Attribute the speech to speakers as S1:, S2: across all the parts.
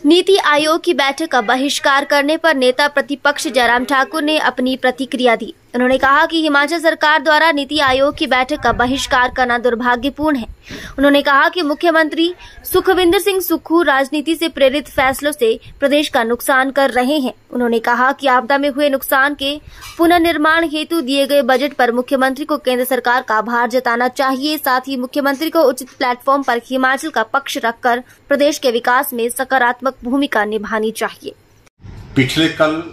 S1: नीति आयोग की बैठक का बहिष्कार करने पर नेता प्रतिपक्ष जयराम ठाकुर ने अपनी प्रतिक्रिया दी। उन्होंने कहा कि हिमाचल सरकार द्वारा नीति आयोग की बैठक का बहिष्कार करना दुर्भाग्यपूर्ण है। उन्होंने कहा कि मुख्यमंत्री सुखविंदर सिंह सुक्खू राजनीति से प्रेरित फैसलों से प्रदेश का नुकसान कर रहे हैं। उन्होंने कहा कि आपदा में हुए नुकसान के पुनर्निर्माण हेतु दिए गए बजट पर मुख्यमंत्री को केंद्र सरकार का आभार जताना चाहिए। साथ ही मुख्यमंत्री को उचित प्लेटफॉर्म पर हिमाचल का पक्ष रखकर प्रदेश के विकास में सकारात्मक भूमिका निभानी चाहिए।
S2: पिछले कल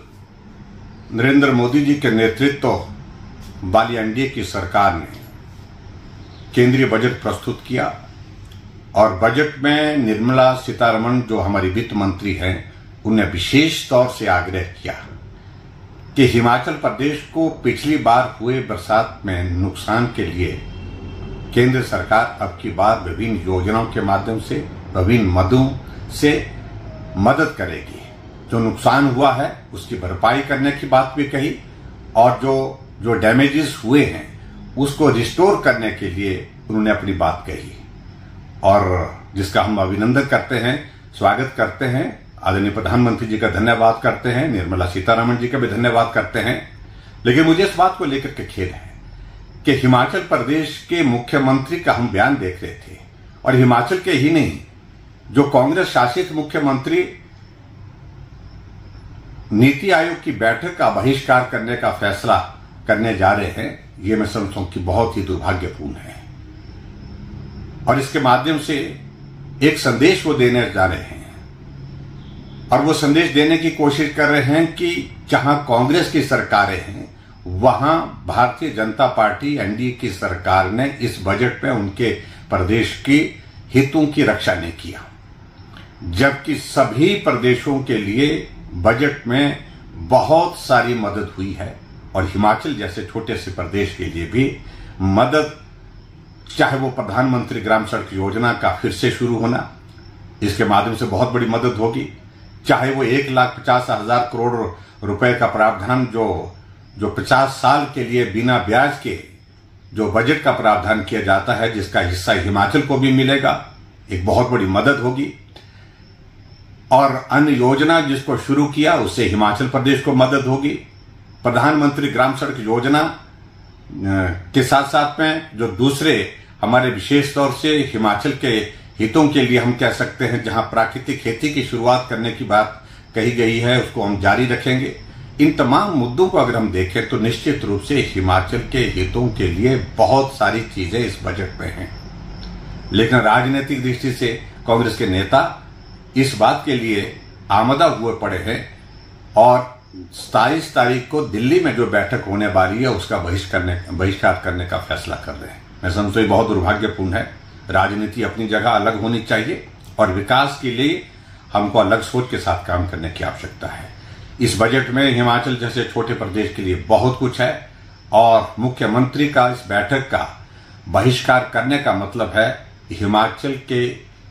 S2: नरेंद्र मोदी जी के नेतृत्व वाली एनडीए की सरकार ने केंद्रीय बजट प्रस्तुत किया और बजट में निर्मला सीतारमण जो हमारी वित्त मंत्री हैं, उन्हें विशेष तौर से आग्रह किया कि हिमाचल प्रदेश को पिछली बार हुए बरसात में नुकसान के लिए केंद्र सरकार अब की बार विभिन्न योजनाओं के माध्यम से, विभिन्न मदों से मदद करेगी। जो नुकसान हुआ है उसकी भरपाई करने की बात भी कही और जो डैमेजेस हुए हैं उसको रिस्टोर करने के लिए उन्होंने अपनी बात कही और जिसका हम अभिनंदन करते हैं, स्वागत करते हैं। आदरणीय प्रधानमंत्री जी का धन्यवाद करते हैं, निर्मला सीतारमण जी का भी धन्यवाद करते हैं। लेकिन मुझे इस बात को लेकर के खेद है कि हिमाचल प्रदेश के मुख्यमंत्री का हम बयान देख रहे थे और हिमाचल के ही नहीं, जो कांग्रेस शासित मुख्यमंत्री नीति आयोग की बैठक का बहिष्कार करने का फैसला करने जा रहे हैं, ये मैं समझता हूं कि बहुत ही दुर्भाग्यपूर्ण है और इसके माध्यम से एक संदेश वो देने जा रहे हैं और वो संदेश देने की कोशिश कर रहे हैं कि जहां कांग्रेस की सरकारें हैं वहां भारतीय जनता पार्टी एनडीए की सरकार ने इस बजट में उनके प्रदेश के हितों की रक्षा नहीं किया, जबकि सभी प्रदेशों के लिए बजट में बहुत सारी मदद हुई है और हिमाचल जैसे छोटे से प्रदेश के लिए भी मदद, चाहे वो प्रधानमंत्री ग्राम सड़क योजना का फिर से शुरू होना, इसके माध्यम से बहुत बड़ी मदद होगी, चाहे वो 1,50,000 करोड़ रुपए का प्रावधान जो 50 साल के लिए बिना ब्याज के जो बजट का प्रावधान किया जाता है, जिसका हिस्सा हिमाचल को भी मिलेगा, एक बहुत बड़ी मदद होगी। और अन्य योजना जिसको शुरू किया उससे हिमाचल प्रदेश को मदद होगी। प्रधानमंत्री ग्राम सड़क योजना के साथ साथ में जो दूसरे हमारे विशेष तौर से हिमाचल के हितों के लिए हम कह सकते हैं, जहां प्राकृतिक खेती की शुरुआत करने की बात कही गई है, उसको हम जारी रखेंगे। इन तमाम मुद्दों को अगर हम देखें तो निश्चित रूप से हिमाचल के हितों के लिए बहुत सारी चीजें इस बजट में हैं, लेकिन राजनीतिक दृष्टि से कांग्रेस के नेता इस बात के लिए आमदा हुए पड़े हैं और 27 तारीख को दिल्ली में जो बैठक होने वाली है उसका बहिष्कार करने का फैसला कर रहे हैं। मैं समझता हूं बहुत दुर्भाग्यपूर्ण है। राजनीति अपनी जगह अलग होनी चाहिए और विकास के लिए हमको अलग सोच के साथ काम करने की आवश्यकता है। इस बजट में हिमाचल जैसे छोटे प्रदेश के लिए बहुत कुछ है और मुख्यमंत्री का इस बैठक का बहिष्कार करने का मतलब है हिमाचल के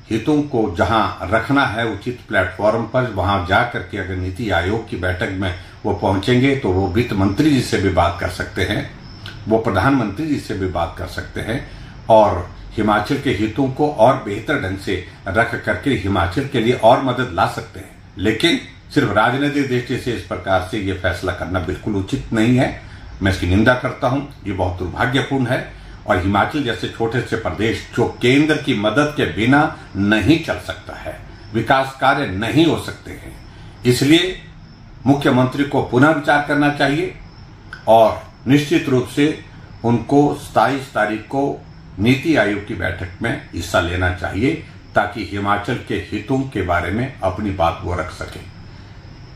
S2: हितों को जहां रखना है उचित प्लेटफॉर्म पर, वहां जाकर के अगर नीति आयोग की बैठक में वो पहुंचेंगे तो वो वित्त मंत्री जी से भी बात कर सकते हैं, वो प्रधानमंत्री जी से भी बात कर सकते हैं और हिमाचल के हितों को और बेहतर ढंग से रख करके हिमाचल के लिए और मदद ला सकते हैं। लेकिन सिर्फ राजनीतिक दृष्टि से इस प्रकार से ये फैसला करना बिल्कुल उचित नहीं है। मैं इसकी निंदा करता हूं, ये बहुत दुर्भाग्यपूर्ण है और हिमाचल जैसे छोटे से प्रदेश जो केंद्र की मदद के बिना नहीं चल सकता है, विकास कार्य नहीं हो सकते हैं, इसलिए मुख्यमंत्री को पुनः विचार करना चाहिए और निश्चित रूप से उनको 27 तारीख को नीति आयोग की बैठक में हिस्सा लेना चाहिए ताकि हिमाचल के हितों के बारे में अपनी बात वो रख सके।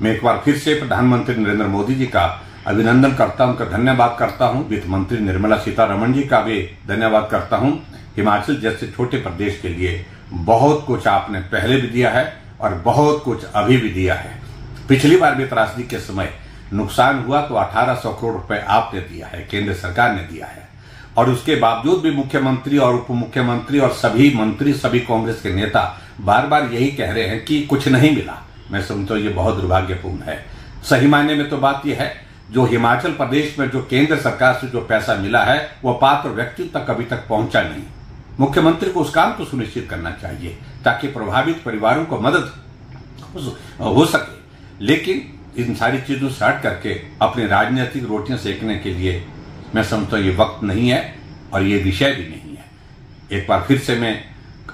S2: मैं एक बार फिर से प्रधानमंत्री नरेंद्र मोदी जी का अभिनंदन करता हूं, उनका धन्यवाद करता हूं। वित्त मंत्री निर्मला सीतारमण जी का भी धन्यवाद करता हूं। हिमाचल जैसे छोटे प्रदेश के लिए बहुत कुछ आपने पहले भी दिया है और बहुत कुछ अभी भी दिया है। पिछली बार भी त्रासदी के समय नुकसान हुआ तो 1800 करोड़ रुपए आपने दिया है, केंद्र सरकार ने दिया है और उसके बावजूद भी मुख्यमंत्री और उप मुख्यमंत्री और सभी मंत्री, सभी कांग्रेस के नेता बार बार यही कह रहे हैं कि कुछ नहीं मिला। मैं समझता हूं ये बहुत दुर्भाग्यपूर्ण है। सही मायने में तो बात यह है, जो हिमाचल प्रदेश में जो केंद्र सरकार से जो पैसा मिला है वो पात्र व्यक्ति तक अभी तक पहुंचा नहीं। मुख्यमंत्री को उस काम को सुनिश्चित करना चाहिए ताकि प्रभावित परिवारों को मदद हो सके। लेकिन इन सारी चीजों से हट करके अपनी राजनीतिक रोटियां सेकने के लिए मैं समझता हूं ये वक्त नहीं है और ये विषय भी नहीं है। एक बार फिर से मैं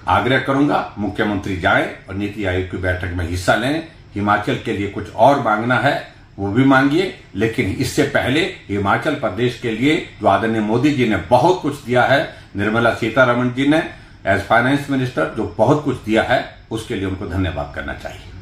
S2: आग्रह करूंगा, मुख्यमंत्री जाए और नीति आयोग की बैठक में हिस्सा लें। हिमाचल के लिए कुछ और मांगना है वो भी मांगिए, लेकिन इससे पहले हिमाचल प्रदेश के लिए जो आदरणीय मोदी जी ने बहुत कुछ दिया है, निर्मला सीतारमण जी ने एज फाइनेंस मिनिस्टर जो बहुत कुछ दिया है, उसके लिए उनको धन्यवाद करना चाहिए।